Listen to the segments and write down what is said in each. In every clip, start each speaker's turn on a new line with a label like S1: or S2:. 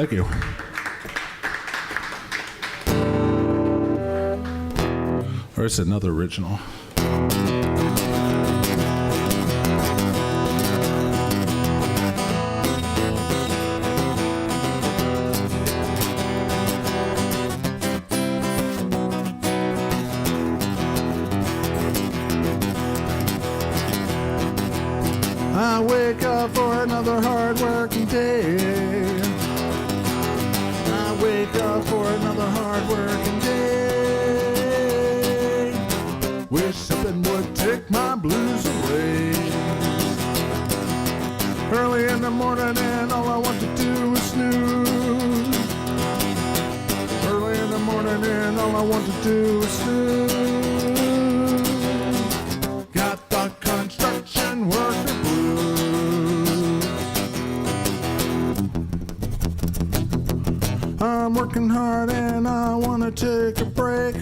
S1: Thank you. Or it's another original. I wake up for another hard-working day. I wake up for another hard-working day. Wish something would take my blues away. Early in the morning and all I want to do is snooze. Early in the morning and all I want to do is snooze. Got the construction worker blues. I'm working hard and I want to take a break.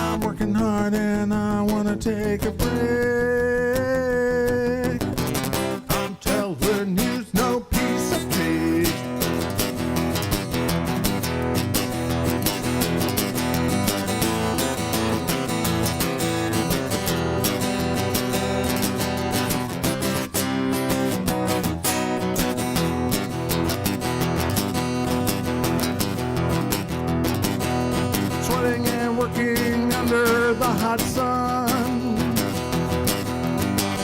S1: I'm working hard and I want to take a break. I'm telling you, no piece of cake. Sweating and working under the hot sun.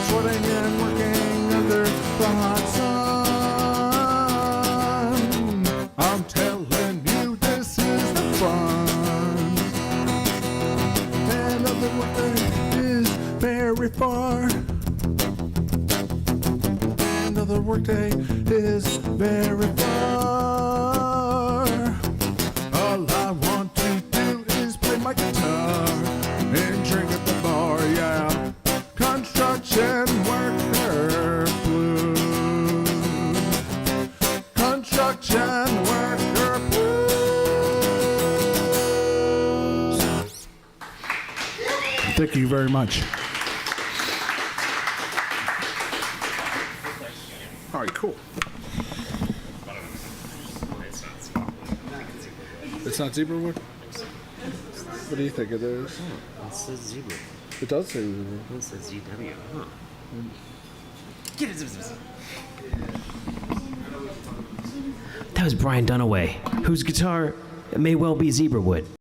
S1: Sweating and working under the hot sun. I'm telling you, this is the fun. Another workday is very far. Another workday is very far. All I want to do is play my guitar and drink at the bar, yeah. Construction worker blues. Construction worker blues. Thank you very much. All right, cool. It's not zebra wood? What do you think it is?
S2: It says zebra.
S1: It does say zebra.
S2: It says ZW. Huh. Get it, zip. That was Bryan Dunaway, whose guitar may well be zebra wood.